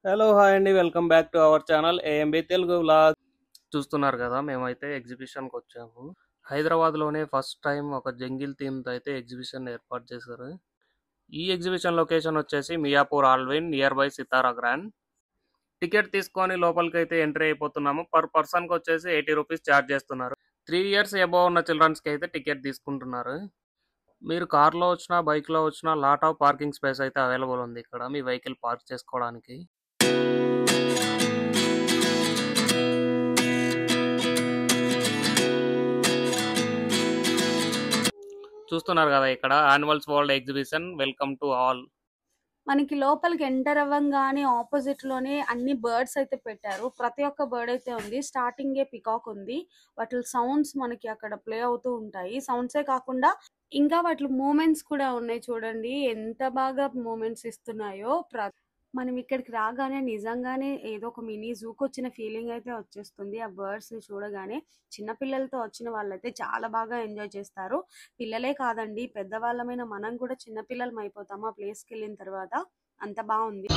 Hello hi అండి, welcome back to our channel AMB Telugu vlog. చూస్తున్నారు కదా, మేమైతే ఎగ్జిబిషన్కి వచ్చాము. హైదరాబాద్లోనే ఫస్ట్ టైం ఒక జంగిల్ థీమ్తో అయితే ఎగ్జిబిషన్ ఏర్పాటు చేశారు. ఈ ఎగ్జిబిషన్ లొకేషన్ వచ్చేసి Miyapur Alwin near by Sitara grand. Ticket తీసుకొని లోపలికి అయితే ఎంట్రీ అయిపోతున్నాము. పర్ పర్సన్కి వచ్చేసి 80 రూపీస్ ఛార్జ్ చేస్తున్నారు. 3 years అబౌవ్ ఉన్న చిల్డ్రన్స్కి అయితే టికెట్ తీసుకుంటున్నారు. మీరు కార్లో వచ్చినా బైక్లో వచ్చినా లాట్ ఆఫ్ పార్కింగ్ స్పేస్ అయితే అవైలబుల్ ఉంది ఇక్కడ మీ వెహికల్ పార్క్ చేసుకోవడానికి. చూస్తున్నారు కదా, ఇక్కడ animals world exhibition welcome to all. మనకి లోపలికి ఎంటర్ అవ్వంగానే ఆపోజిట్ లోనే అన్ని బర్డ్స్ అయితే పెట్టారు. ప్రతి ఒక్క బర్డ్ అయితే ఉంది. స్టార్టింగ్ పికాక్ ఉంది. వాటి సౌండ్స్ మనకి అక్కడ ప్లే అవుతూ ఉంటాయి. సౌండ్సే కాకుండా ఇంకా వాటి మూమెంట్స్ కూడా ఉన్నాయి. చూడండి ఎంత బాగా మూమెంట్స్ ఇస్తున్నాయో. మనం ఇక్కడికి రాగానే నిజంగానే ఏదో ఒక మినీ జూకి వచ్చిన ఫీలింగ్ అయితే వచ్చేస్తుంది. ఆ బర్డ్స్ ని చూడగానే చిన్నపిల్లలతో వచ్చిన వాళ్ళైతే చాలా బాగా ఎంజాయ్ చేస్తారు. పిల్లలే కాదండి, పెద్దవాళ్ళమైన మనం కూడా చిన్నపిల్లలం అయిపోతాము ఆ ప్లేస్కి వెళ్ళిన తర్వాత. అంత బాగుంది.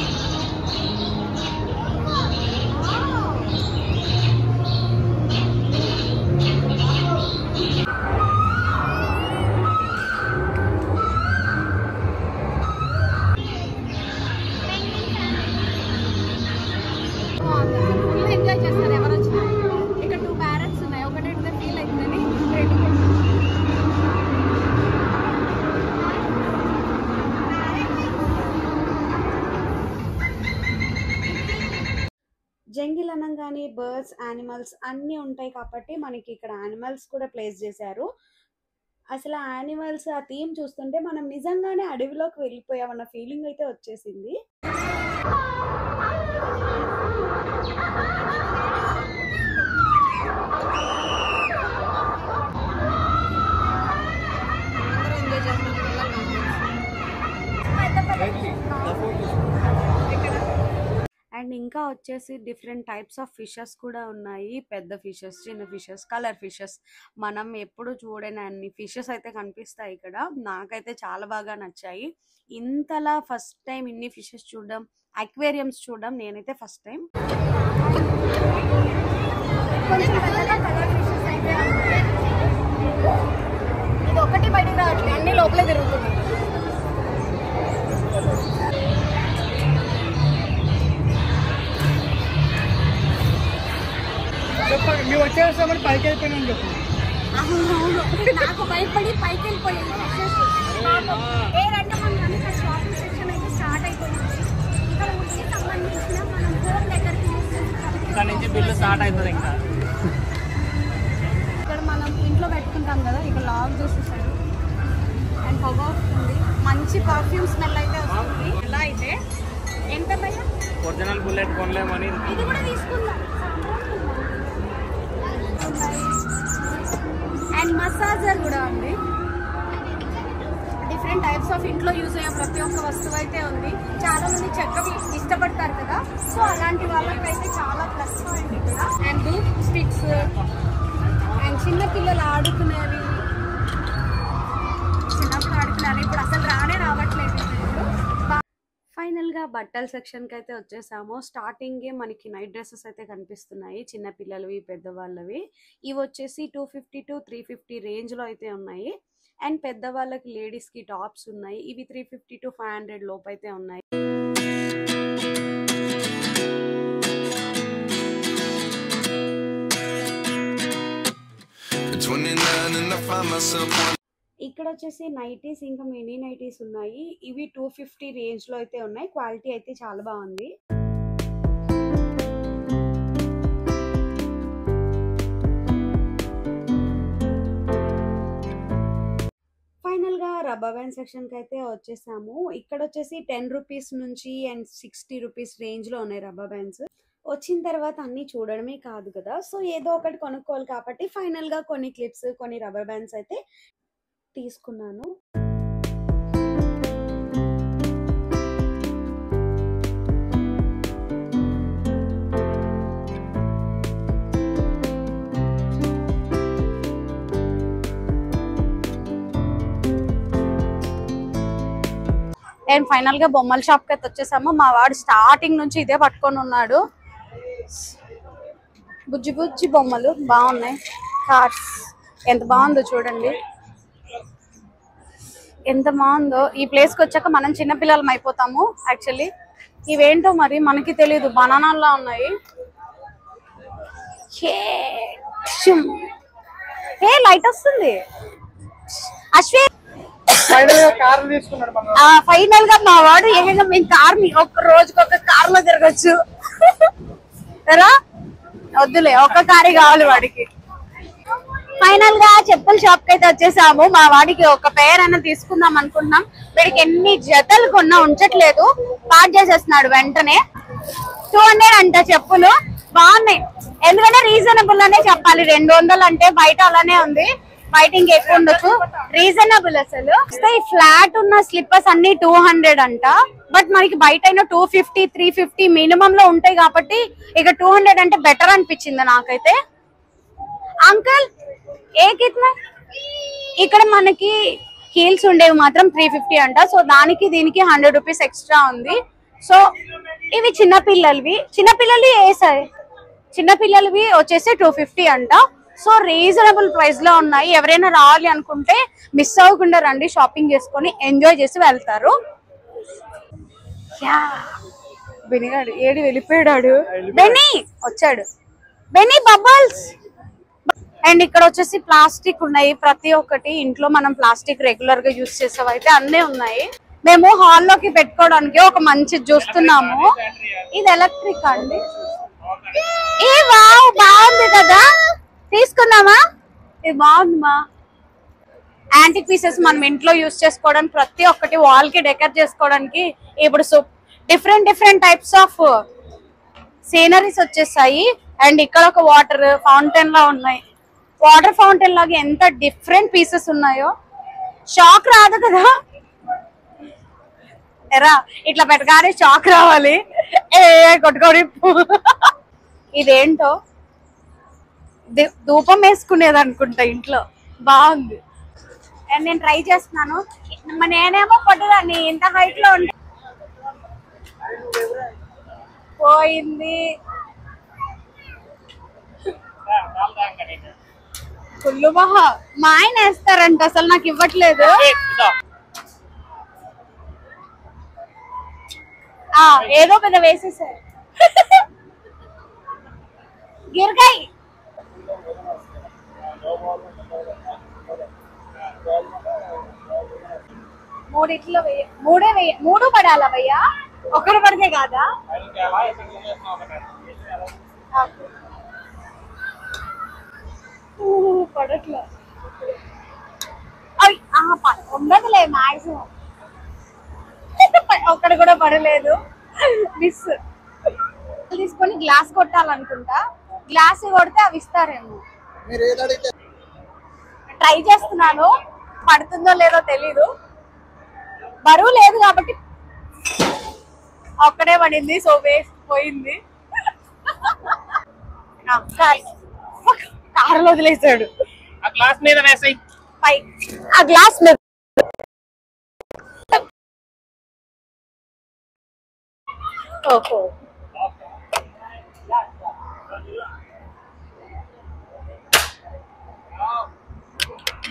జంగిల్ అనగానే బర్డ్స్ యానిమల్స్ అన్నీ ఉంటాయి కాబట్టి మనకి ఇక్కడ యానిమల్స్ కూడా ప్లేస్ చేశారు. అసలు ఆ యానిమల్స్ ఆ థీమ్ చూస్తుంటే మనం నిజంగానే అడవిలోకి వెళ్ళిపోయామన్న ఫీలింగ్ అయితే వచ్చేసింది. అండ్ ఇంకా వచ్చేసి డిఫరెంట్ టైప్స్ ఆఫ్ ఫిషెస్ కూడా ఉన్నాయి. పెద్ద ఫిషెస్, చిన్న ఫిషెస్, కలర్ ఫిషెస్, మనం ఎప్పుడు చూడని అన్ని ఫిషెస్ అయితే కనిపిస్తాయి ఇక్కడ. నాకైతే చాలా బాగా నచ్చాయి. ఇంతలా ఫస్ట్ టైం ఇన్ని ఫిషెస్ చూడడం, అక్వేరియంస్ చూడడం నేనైతే ఫస్ట్ టైం. ఇది ఒకటి బయటకు రావట్లేదు, అన్ని లోపలే తిరుగుతున్నాయి. మేము వచ్చేసామని పైకి వెళ్ళిపోయినా చెప్పు. నాకు భయపడి పైకి వెళ్ళిపోయింది. ఏదంటే మనం షాపింగ్ సెక్షన్ అయితే స్టార్ట్ అయిపోయింది. ఇక్కడ ఊరికి సంబంధించిన మనం హోమ్ దగ్గరికి ఇక్కడ నుంచి బిల్లు స్టార్ట్ అవుతుంది. ఇంకా ఇక్కడ మనం ఇంట్లో పెట్టుకుంటాం కదా, ఇక్కడ లాగ్ చూసేసాడు అండ్ పొగ వస్తుంది. మంచి పర్ఫ్యూమ్ స్మెల్ అయితే వస్తుంది. ఎలా అయితే ఎంత భయ ఒరిజినల్ బుల్లెట్ కొనలేమని ఇది కూడా తీసుకుందాం. అండ్ మసాజర్ కూడా ఉంది. డిఫరెంట్ టైప్స్ ఆఫ్ ఇంట్లో యూజ్ అయ్యే ప్రతి ఒక్క వస్తువు అయితే ఉంది. చాలా మంది చెక్కవి ఇష్టపడతారు కదా, సో అలాంటి వాళ్ళకైతే చాలా ప్లస్ పాయింట్ ఇక్కడ. అండ్ ధూప్ స్టిక్స్ అండ్ చిన్న పిల్లలు ఆడుకునేవి, చిన్నప్పుడు ఆడుకునేవి ఇప్పుడు అసలు రావట్లేదు. ఫైనల్ గా బట్టల సెక్షన్ కి అయితే వచ్చేసాము. స్టార్టింగ్ మనకి నైట్ డ్రెస్సెస్ అయితే కనిపిస్తున్నాయి, చిన్న పిల్లలవి పెద్దవాళ్ళవి. ఇవి వచ్చేసి 250 to 350 రేంజ్ లో అయితే ఉన్నాయి. అండ్ పెద్దవాళ్ళకి లేడీస్ కి టాప్స్ ఉన్నాయి. ఇవి 350 to 500 లోపు అయితే ఉన్నాయి. ఇక్కడ వచ్చేసి నైటీస్ ఇంకా మినీ నైటీస్ ఉన్నాయి. ఇవి 250 రేంజ్ లో అయితే ఉన్నాయి. క్వాలిటీ అయితే చాలా బాగుంది. ఫైనల్ గా రబ్బర్ బ్యాండ్ సెక్షన్ కి అయితే వచ్చేసాము. ఇక్కడ వచ్చేసి 10 రూపీస్ నుంచి అండ్ 60 రూపీస్ రేంజ్ లో ఉన్నాయి రబ్బర్ బ్యాండ్స్. వచ్చిన తర్వాత అన్ని చూడడమే కాదు కదా, సో ఏదో ఒకటి కొనుక్కోవాలి కాబట్టి ఫైనల్ గా కొన్ని క్లిప్స్, కొన్ని రబ్బర్ బ్యాండ్స్ అయితే తీసుకున్నాను. అండ్ ఫైనల్ గా బొమ్మల షాప్ కి అయితే వచ్చేసాము. మా వాడు స్టార్టింగ్ నుంచి ఇదే పట్టుకొని ఉన్నాడు. బుజ్జి బుజ్జి బొమ్మలు బాగున్నాయి. కార్స్ ఎంత బాగుందో చూడండి, ఎంత బాగుందో. ఈ ప్లేస్ కి వచ్చాక మనం చిన్నపిల్లలం అయిపోతాము. యాక్చువల్లీ ఇవేంటో మరి మనకి తెలియదు, బనానాల్లా ఉన్నాయి. ఏ లైట్ వస్తుంది. అశ్వే ఫైనల్ గా మా వాడు ఏకంగా మేము కార్ ఒక్క రోజుకి ఒక కార్ లో తిరగచ్చు. వద్దులే, ఒక్క కారే కావాలి వాడికి. ఫైనల్ గా చెప్పుల షాప్ కి అయితే వచ్చేసాము. మా వాడికి ఒక పేర్ అయినా తీసుకుందాం అనుకుంటున్నాం. వీడికి ఎన్ని జతలు కొన్నా ఉంచట్లేదు, పార్ట్ చేసేస్తున్నాడు వెంటనే. 200 అంట చెప్పులు. బాగున్నాయి, ఎందుకంటే రీజనబుల్ అనే చెప్పాలి. 200 అంటే బయట అలానే ఉంది, బయట ఇంకెక్కువ ఉండొచ్చు. రీజనబుల్ అసలు. ఈ ఫ్లాట్ ఉన్న స్లిప్పర్స్ అన్ని 200 అంట. బట్ మనకి బయట అయినా 250 350 మినిమం లో ఉంటాయి కాబట్టి ఇక 200 అంటే బెటర్ అనిపించింది నాకైతే. అంకల్ ఏ కిतना? ఇక్కడ మనకి హీల్స్ ఉండేవి మాత్రం 350 అంట. సో దానికి దీనికి 100 రూపీస్ ఎక్స్ట్రా ఉంది. సో ఇవి చిన్నపిల్లలు వేసాయి. చిన్నపిల్లలవి వచ్చేసి 250 అంట. సో రీజనబుల్ ప్రైస్ లో ఉన్నాయి. ఎవరైనా రావాలి అనుకుంటే మిస్ అవ్వకుండా రండి, షాపింగ్ చేసుకొని ఎంజాయ్ చేసి వెళ్తారు. బెనిగాడు ఏడి వెళ్ళిపోయాడు. బెన్నీ వచ్చాడు, బెన్నీ బబుల్స్. అండ్ ఇక్కడ వచ్చేసి ప్లాస్టిక్ ఉన్నాయి. ప్రతి ఒక్కటి ఇంట్లో మనం ప్లాస్టిక్ రెగ్యులర్ గా యూజ్ చేసేవి అయితే అన్నీ ఉన్నాయి. మేము హాల్లోకి పెట్టుకోవడానికి ఒక మంచి చూస్తున్నాము. ఇది ఎలక్ట్రిక్ అండి. ఏ వావ్, బాగుంది కదా, తీసుకుందామా? ఇది బాగుందమ్మా. యాంటిక్ పీసెస్ మనం ఇంట్లో యూజ్ చేసుకోవడానికి ప్రతి ఒక్కటి వాల్ కి డెకర్ చేసుకోవడానికి ఇప్పుడు డిఫరెంట్ టైప్స్ ఆఫ్ సీనరీస్ వచ్చేసాయి. అండ్ ఇక్కడ ఒక వాటర్ ఫౌంటైన్ లా ఉన్నాయి. వాటర్ ఫౌంటైన్ లాగా ఎంత డిఫరెంట్ పీసెస్ ఉన్నాయో. షాక్ రాదు కదా, ఎరా ఇట్లా పెట్టగానే షాక్ రావాలి. కొట్టుకోడి. ఇదేంటో ధూపం వేసుకునేది అనుకుంటా ఇంట్లో. బాగుంది. అండ్ నేను ట్రై చేస్తున్నాను. నేనేమో పట్టుదాన్ని ఇంత హైట్ లో ఉంటే పోయింది. ఫుల్ మహా మా ఆయన వేస్తారంట, అసలు నాకు ఇవ్వట్లేదు. ఏదో పెద్ద వేసేసారు. గిరకాయ మూడు పడాలా భయ్యా? ఒకటి పడితే కాదా? పడట్లా ఉండదులే మాక్సిమం. ఒక్కడు కూడా పడలేదు. మిస్. తీసుకొని గ్లాస్ కొట్టాలనుకుంటా. గ్లాస్ కొడితే అవి ఇస్తారేమో. ట్రై చేస్తున్నాను, పడుతుందో లేదో తెలీదు. బరువు లేదు కాబట్టి ఒక్కడే పడింది. సో వేస్ట్ పోయింది. కారులో వదిలేసాడు. ఆ గ్లాస్ మీద వేసాయి. పై ఆ గ్లాస్ మీద ఓహో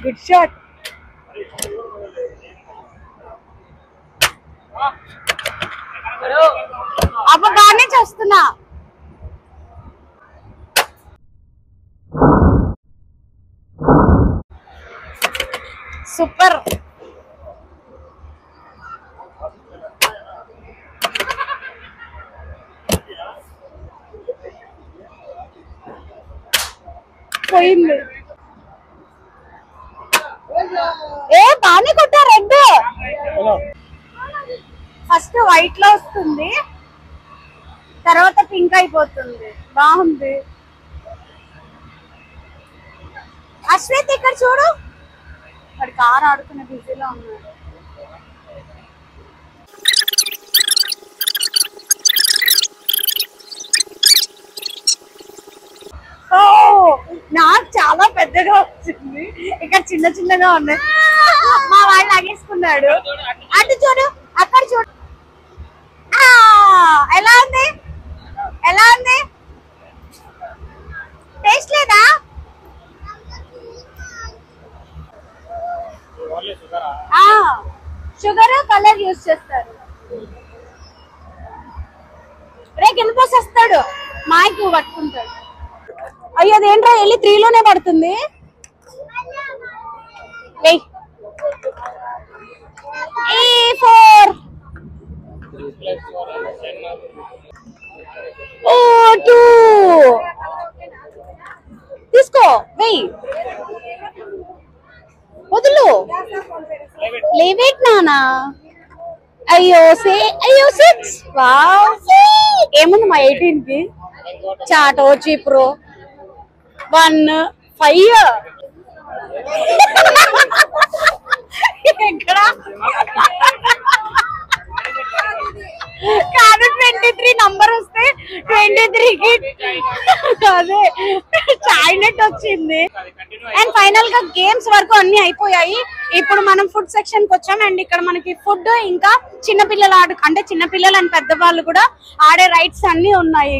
గుడ్ షాట్. అబ్బా బాగానే చేస్తున్నా. సూపర్. పోయింది. ఏ బాగానే కొట్టా. రెడ్ ఫస్ట్ వైట్ లో వస్తుంది, తర్వాత పింక్ అయిపోతుంది. బాగుంది. అశ్వేత్ ఇక్కడ చూడు, వాడి కారు ఆడుకునే బిజీలో ఉన్నాడు. ఓ నాకు చాలా పెద్దగా వచ్చింది. ఇక్కడ చిన్నగా ఉన్నాయి. మా వాడు లాగేసుకున్నాడు. అటు చూడు, అక్కడ చూడు. ఎలా ఉంది, ఎలా ఉంది? టేస్ట్ లేదా? షుగర్ కలర్ యూజ్ చేస్తారు. రే కింద పోసేస్తాడు, మైక్ పట్టుకుంటాడు. అయ్యో అదేంట్రా వెళ్ళి 3 లోనే పడుతుంది. E4 2 తీసుకో, వెయ్యి, వదులు, లీవ్ ఇట్ నానా. అయ్యో 6. వావ్, ఏముంది మా 18 కి? చాటో చీప్రో 1 5 ఎక్కడ కాదు 23 నంబర్ వస్తే 23కి అదే చాయ్ నెట్ వచ్చింది. అండ్ ఫైనల్ గా గేమ్స్ వరకు అన్ని అయిపోయాయి. ఇప్పుడు మనం ఫుడ్ సెక్షన్ కి వచ్చాం. అండ్ ఇక్కడ మనకి ఫుడ్ ఇంకా చిన్నపిల్లలు అంటే చిన్నపిల్లలు అండ్ పెద్దవాళ్ళు కూడా ఆడే రైడ్స్ అన్ని ఉన్నాయి.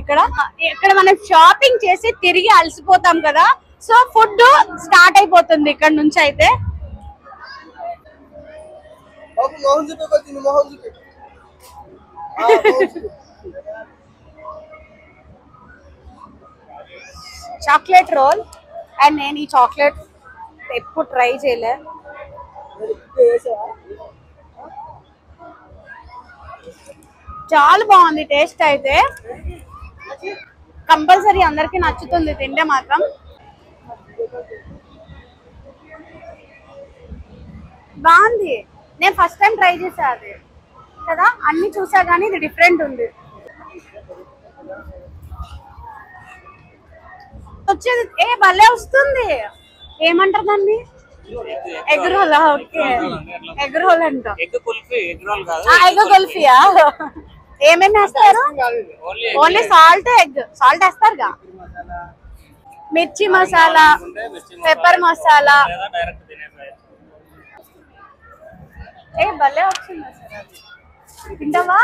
ఇక్కడ మనం షాపింగ్ చేసి తిరిగి అలసిపోతాం కదా, సో ఫుడ్ స్టార్ట్ అయిపోతుంది ఇక్కడ నుంచి. అయితే చాక్లెట్ రోల్, అండ్ నేను ఈ చాక్లెట్ ఎప్పుడు ట్రై చేయలే. చాలా బాగుంది టేస్ట్. అయితే కంపల్సరీ అందరికి నచ్చుతుంది తింటే మాత్రం. బాగుంది, నేను ఫస్ట్ టైం ట్రై చేసా అది కదా, అన్ని చూసా కానీ ఇది డిఫరెంట్ ఉంది. వచ్చేది భలే వస్తుంది. ఏమంటారు దాన్ని? Egg role. Okay, egg role అంట. ఎగ్ కుల్ఫియా? ఏమేమి వేస్తారు? ఓన్లీ సాల్ట్, ఎగ్ సాల్ట్ వేస్తారుగా, మిర్చి మసాలా, పెప్పర్ మసాలా. భలే వచ్చింది అసలు. తింటావా?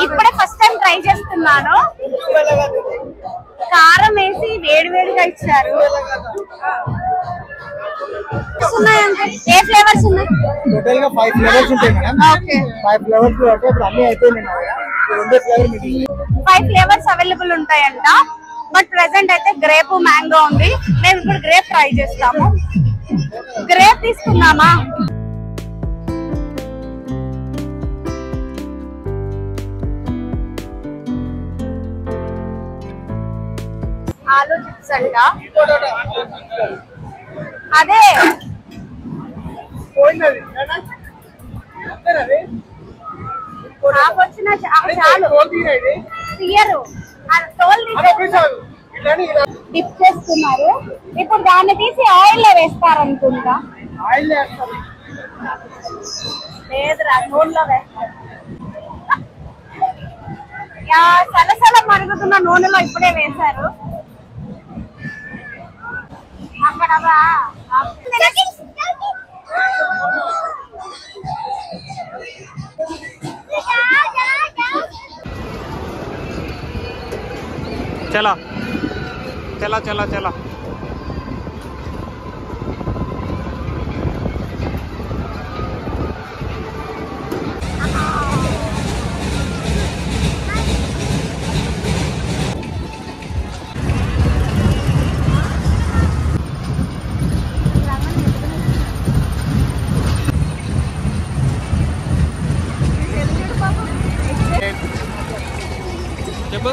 ఇప్పుడే ఫస్ట్ టైం ట్రై చేస్తున్నాను. కారం వేసి వేడివేడిగా ఇచ్చారు. ఏ ఫ్లేవర్స్ ఉన్నాయి? టోటల్ గా 5 ఫ్లేవర్స్ ఉంటాయి మేడం. ఓకే, 5 ఫ్లేవర్స్ అంటే ఇప్పుడు అన్ని అయిపోయినాయి. 5 ఫ్లేవర్స్ అవైలబుల్ ఉంటాయంట. బట్ ప్రెసెంట్ అయితే గ్రేప్, మ్యాంగో ఉంది. మేము ఇప్పుడు గ్రేప్ ట్రై చేస్తాము. గ్రేప్ తీసుకుందామా? ఆలు చిప్స్ అంట. అదే వచ్చిన చాలు తీయరు, డిప్ చేస్తున్నారు. ఇప్పుడు దాన్ని తీసి ఆయిల్ లో వేస్తారనుకుంటా. లేదురా, నూనెలో వేస్తారు. సలసల మరుగుతున్న నూనెలో ఇప్పుడే వేశారు. అక్కడ చలా చలా చలా చలా. చెప్పు.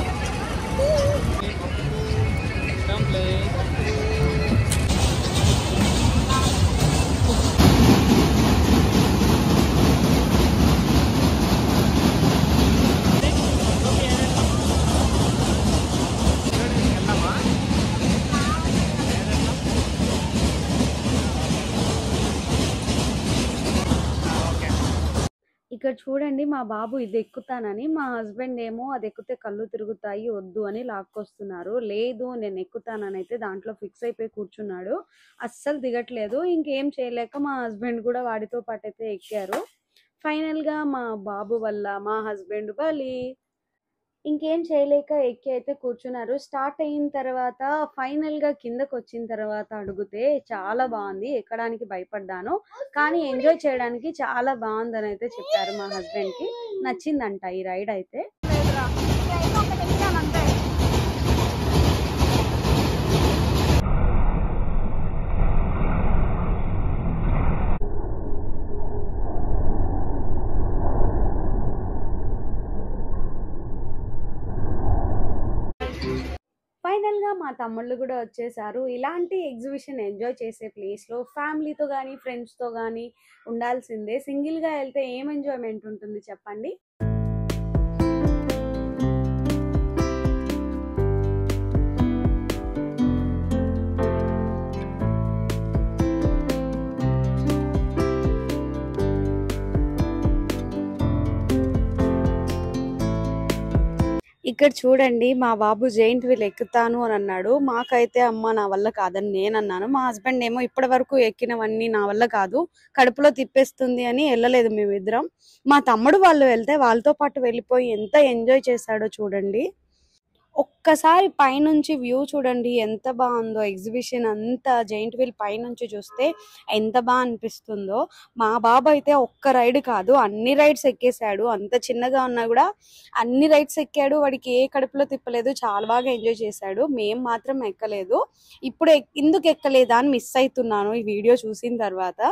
ఇక్కడ చూడండి మా బాబు ఇది ఎక్కుతానని, మా హస్బెండ్ ఏమో అది ఎక్కితే కళ్ళు తిరుగుతాయి వద్దు అని లాక్కొస్తున్నారు. లేదు నేను ఎక్కుతానని అయితే దాంట్లో ఫిక్స్ అయిపోయి కూర్చున్నాడు. అస్సలు దిగట్లేదు. ఇంకేం చేయలేక మా హస్బెండ్ కూడా వాడితో పాటు అయితే ఎక్కారు. ఫైనల్ గా మా బాబు వల్ల మా హస్బెండ్ బలి. ఇంకేం చేయలేక ఎక్కి అయితే కూర్చున్నారు. స్టార్ట్ అయిన తర్వాత ఫైనల్ గా కిందకు వచ్చిన తర్వాత అడిగితే చాలా బాగుంది, ఎక్కడానికి భయపడ్డాను కానీ ఎంజాయ్ చేయడానికి చాలా బాగుందని అయితే చెప్పారు. మా హస్బెండ్ కి నచ్చిందంట ఈ రైడ్ అయితే. ఫైనల్ గా మా తమ్ముళ్ళు కూడా వచ్చేసారు. ఇలాంటి ఎగ్జిబిషన్ ఎంజాయ్ చేసే ప్లేస్ లో ఫ్యామిలీతో గానీ ఫ్రెండ్స్ తో గానీ ఉండాల్సిందే. సింగిల్ గా వెళ్తే ఏం ఎంజాయ్మెంట్ ఉంటుంది చెప్పండి. ఇక్కడ చూడండి మా బాబు జైంట్ వీల్ ఎక్కుతాను అని అన్నాడు. మాకైతే అమ్మ నా వల్ల కాదని నేను అన్నాను. మా హస్బెండ్ ఏమో ఇప్పటి వరకు ఎక్కినవన్నీ నా వల్ల కాదు, కడుపులో తిప్పేస్తుంది అని వెళ్ళలేదు మేమిద్దరం. మా తమ్ముడు వాళ్ళు వెళ్తే వాళ్ళతో పాటు వెళ్ళిపోయి ఎంత ఎంజాయ్ చేశాడో చూడండి. ఒక్కసారి పైనుంచి వ్యూ చూడండి ఎంత బాగుందో. ఎగ్జిబిషన్ అంతా జైంట్ వీల్ పైనుంచి చూస్తే ఎంత బాగా అనిపిస్తుందో. మా బాబు అయితే ఒక్క రైడ్ కాదు అన్ని రైడ్స్ ఎక్కేశాడు. అంత చిన్నగా ఉన్నా కూడా అన్ని రైడ్స్ ఎక్కాడు. వాడికి ఏ కడుపులో తిప్పలేదు, చాలా బాగా ఎంజాయ్ చేశాడు. మేము మాత్రం ఎక్కలేదు. ఇప్పుడు ఎందుకు ఎక్కలేదా అని మిస్ అవుతున్నాను ఈ వీడియో చూసిన తర్వాత.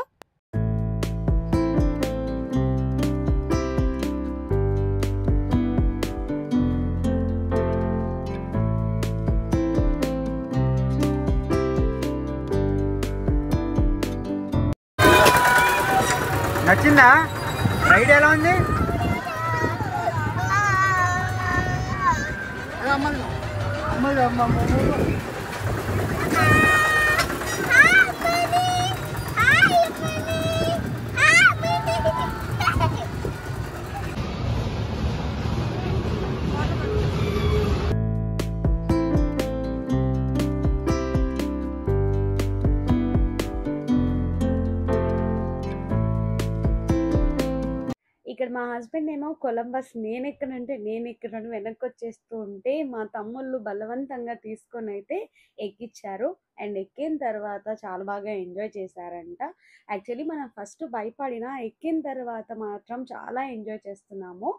నచ్చిందా రైడ్? ఎలా ఉంది? ఇక్కడ మా హస్బెండ్ ఏమో కొలంబస్ నేను ఎక్కనంటే నేను ఎక్కనని వెనక్కి వచ్చేస్తూ ఉంటే మా తమ్ముళ్ళు బలవంతంగా తీసుకొని అయితే ఎక్కిచ్చారు. అండ్ ఎక్కిన తర్వాత చాలా బాగా ఎంజాయ్ చేశారంట. యాక్చువల్లీ మనం ఫస్ట్ భయపడినా ఎక్కిన తర్వాత మాత్రం చాలా ఎంజాయ్ చేస్తున్నాము.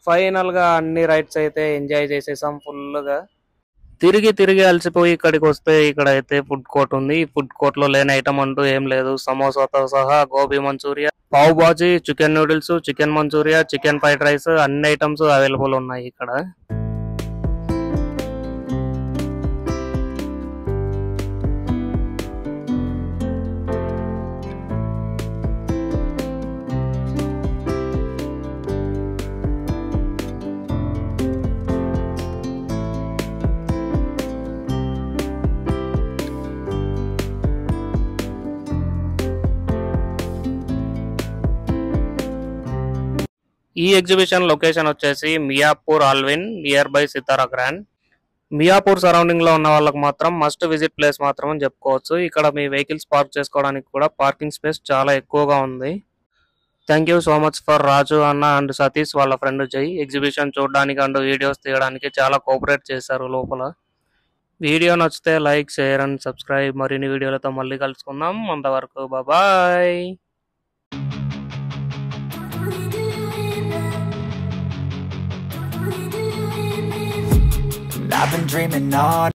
ఫైనల్ గా అన్ని రైడ్స్ అయితే ఎంజాయ్ చేసేసాం ఫుల్ గా. తిరిగి అలసిపోయి ఇక్కడికి వస్తే ఇక్కడ అయితే ఫుడ్ కోర్ట్ ఉంది. ఈ ఫుడ్ కోర్ట్ లో లేని ఐటమ్ అంటూ ఏం లేదు. సమోసాతో సహా gobi manchurian, pav bhaji, chicken noodles, chicken manchurian, chicken fried rice అన్ని ఐటమ్స్ అవైలబుల్ ఉన్నాయి ఇక్కడ. ఈ ఎగ్జిబిషన్ లొకేషన్ వచ్చేసి Miyapur Alwin near by Sitara grand. Miyapur surrounding లో ఉన్న వాళ్ళకి మాత్రం మస్ట్ విజిట్ ప్లేస్ మాత్రం అని చెప్పుకోవచ్చు. ఇక్కడ మీ వెహికల్స్ పార్క్ చేసుకోవడానికి కూడా పార్కింగ్ స్పేస్ చాలా ఎక్కువగా ఉంది. Thank you so much for Raju అన్న అండ్ సతీష్ వాళ్ళ ఫ్రెండ్ జై ఎగ్జిబిషన్ చూడడానికి అండ్ వీడియోస్ తీయడానికి చాలా కోఆపరేట్ చేశారు లోపల. వీడియో నచ్చితే లైక్, షేర్ అండ్ సబ్స్క్రైబ్. మరిన్ని వీడియోలతో మళ్ళీ కలుసుకుందాం. అంతవరకు bye. I've been dreaming all